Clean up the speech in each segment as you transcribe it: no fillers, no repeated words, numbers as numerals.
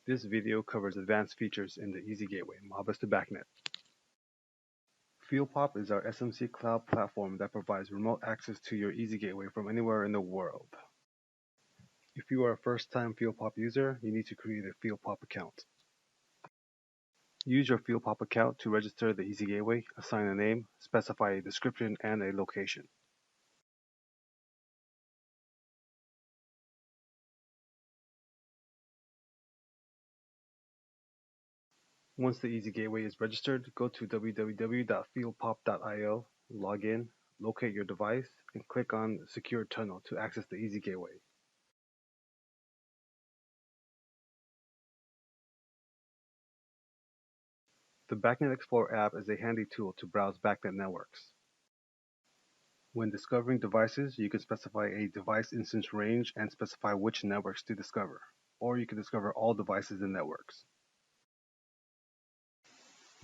This video covers advanced features in the EZ Gateway Modbus to Bacnet. FieldPop is our SMC cloud platform that provides remote access to your EZ Gateway from anywhere in the world. If you are a first-time FieldPop user, you need to create a FieldPop account. Use your FieldPop account to register the EZ Gateway, assign a name, specify a description, and a location. Once the EZ Gateway is registered, go to www.fieldpop.io, log in, locate your device, and click on Secure Tunnel to access the EZ Gateway. The Bacnet Explorer app is a handy tool to browse Bacnet networks. When discovering devices, you can specify a device instance range and specify which networks to discover, or you can discover all devices and networks.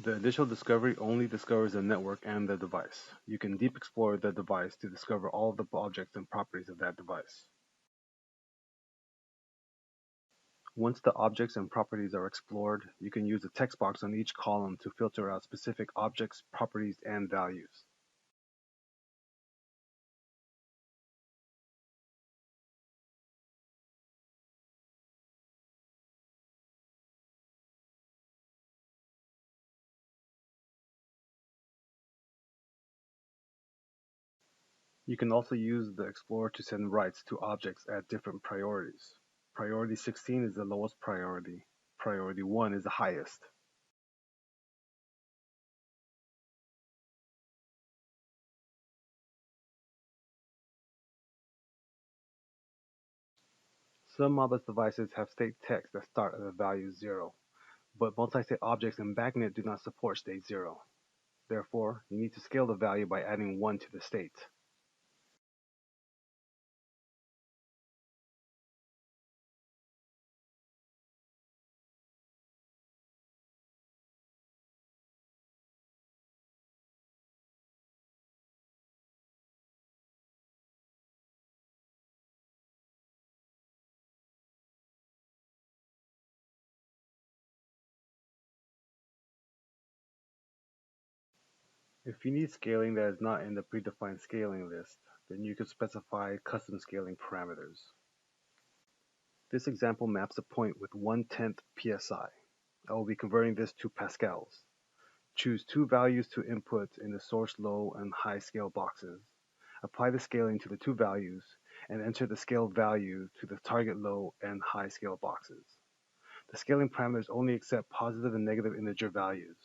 The initial discovery only discovers the network and the device. You can deep explore the device to discover all of the objects and properties of that device. Once the objects and properties are explored, you can use the text box on each column to filter out specific objects, properties, and values. You can also use the Explorer to send writes to objects at different priorities. Priority 16 is the lowest priority. Priority 1 is the highest. Some Modbus devices have state text that start at the value 0, but multi-state objects in Bacnet do not support state 0. Therefore, you need to scale the value by adding 1 to the state. If you need scaling that is not in the predefined scaling list, then you can specify custom scaling parameters. This example maps a point with 1/10 psi. I will be converting this to pascals. Choose two values to input in the source low and high scale boxes. Apply the scaling to the two values and enter the scale value to the target low and high scale boxes. The scaling parameters only accept positive and negative integer values.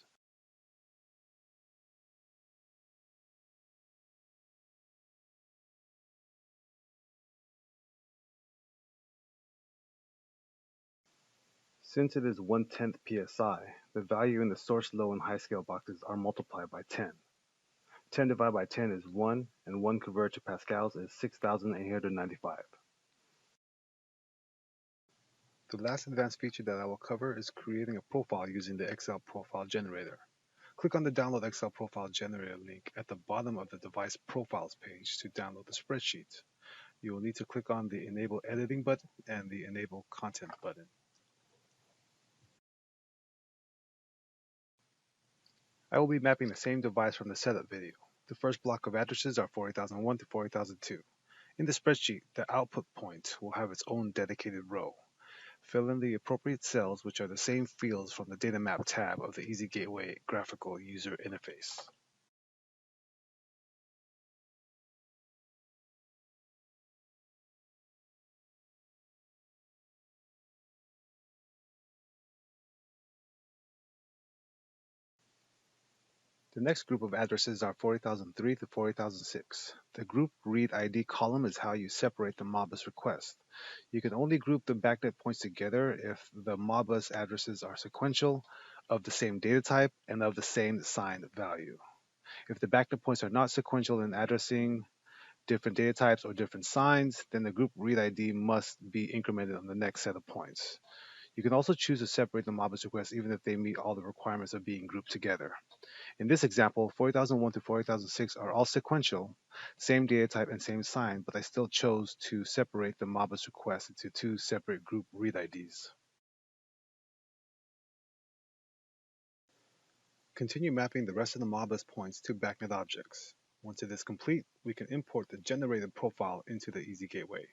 Since it is 1/10 psi, the value in the source low and high scale boxes are multiplied by 10. 10 divided by 10 is 1, and 1 converted to pascals is 6,895. The last advanced feature that I will cover is creating a profile using the Excel profile generator. Click on the Download Excel Profile Generator link at the bottom of the Device Profiles page to download the spreadsheet. You will need to click on the Enable Editing button and the Enable Content button. I will be mapping the same device from the setup video. The first block of addresses are 4001 to 4002. In the spreadsheet, the output point will have its own dedicated row. Fill in the appropriate cells, which are the same fields from the Data Map tab of the EZ Gateway graphical user interface. The next group of addresses are 40,003 to 40,006. The group read ID column is how you separate the Modbus request. You can only group the Bacnet points together if the Modbus addresses are sequential, of the same data type, and of the same signed value. If the Bacnet points are not sequential in addressing different data types or different signs, then the group read ID must be incremented on the next set of points. You can also choose to separate the Modbus requests even if they meet all the requirements of being grouped together. In this example, 40,001 to 40,006 are all sequential, same data type and same sign, but I still chose to separate the Modbus request into two separate group read IDs. Continue mapping the rest of the Modbus points to Bacnet objects. Once it is complete, we can import the generated profile into the EZ Gateway.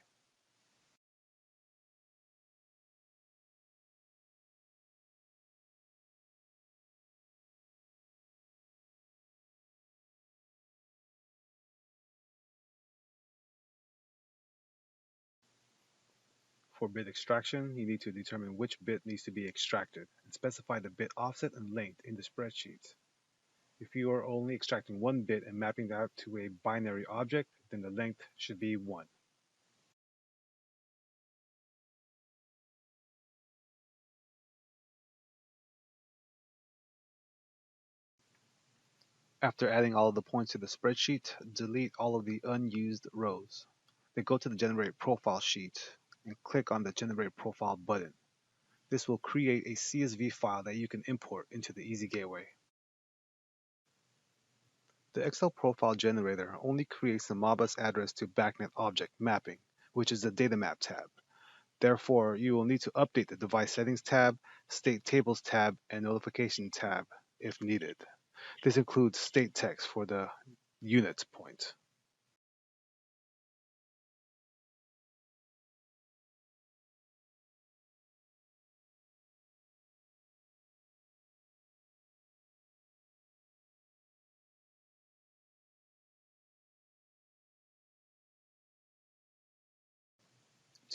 For bit extraction, you need to determine which bit needs to be extracted and specify the bit offset and length in the spreadsheet. If you are only extracting one bit and mapping that to a binary object, then the length should be 1. After adding all of the points to the spreadsheet, delete all of the unused rows. Then go to the Generate Profile sheet and click on the Generate Profile button. This will create a CSV file that you can import into the EZ Gateway. The Excel profile generator only creates the Modbus address to Bacnet object mapping, which is the Data Map tab. Therefore, you will need to update the Device Settings tab, State Tables tab, and Notification tab if needed. This includes state text for the units point.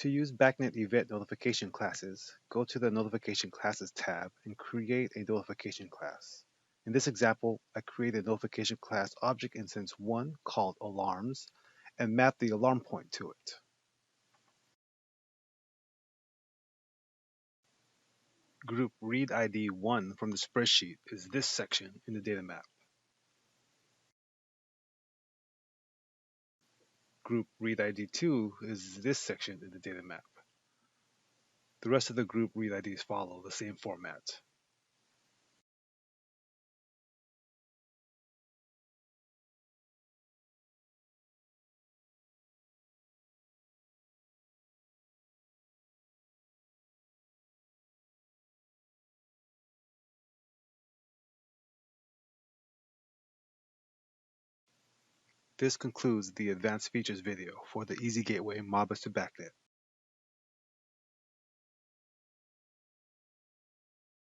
To use Bacnet event notification classes, go to the Notification Classes tab and create a notification class. In this example, I created a notification class object instance 1 called Alarms and mapped the alarm point to it. Group read ID 1 from the spreadsheet is this section in the data map. Group read ID 2 is this section in the data map. The rest of the group read IDs follow the same format. This concludes the advanced features video for the EZ Gateway Modbus to Bacnet.